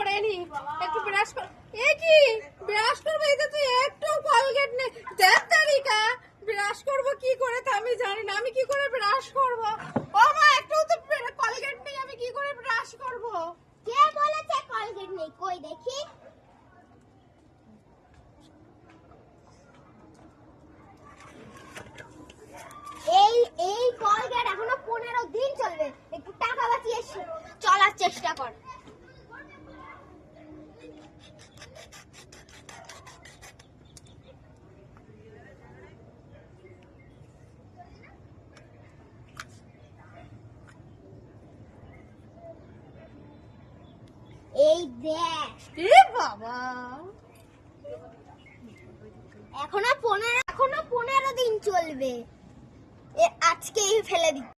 করে নি, একটু ব্রাশ কর। এ কি ব্রাশ করবো? এই তো তুই একটু কলগেট নে। দেখ তারিকা, ব্রাশ করবো কি করে তা আমি জানি না। আমি কি করে ব্রাশ করবো? ও মা, একটু তো কলগেট নেই, আমি কি করে ব্রাশ করবো? কে বলেছে কলগেট নেই? কই দেখি। এই এই কলগেট এখনো 15 দিন চলবে। একটু টাকা বাঁচিয়ে চলার চেষ্টা কর। এই দেখ। এ বাবা, এখনো 15 দিন চলবে। আজকেই ফেলে দিই।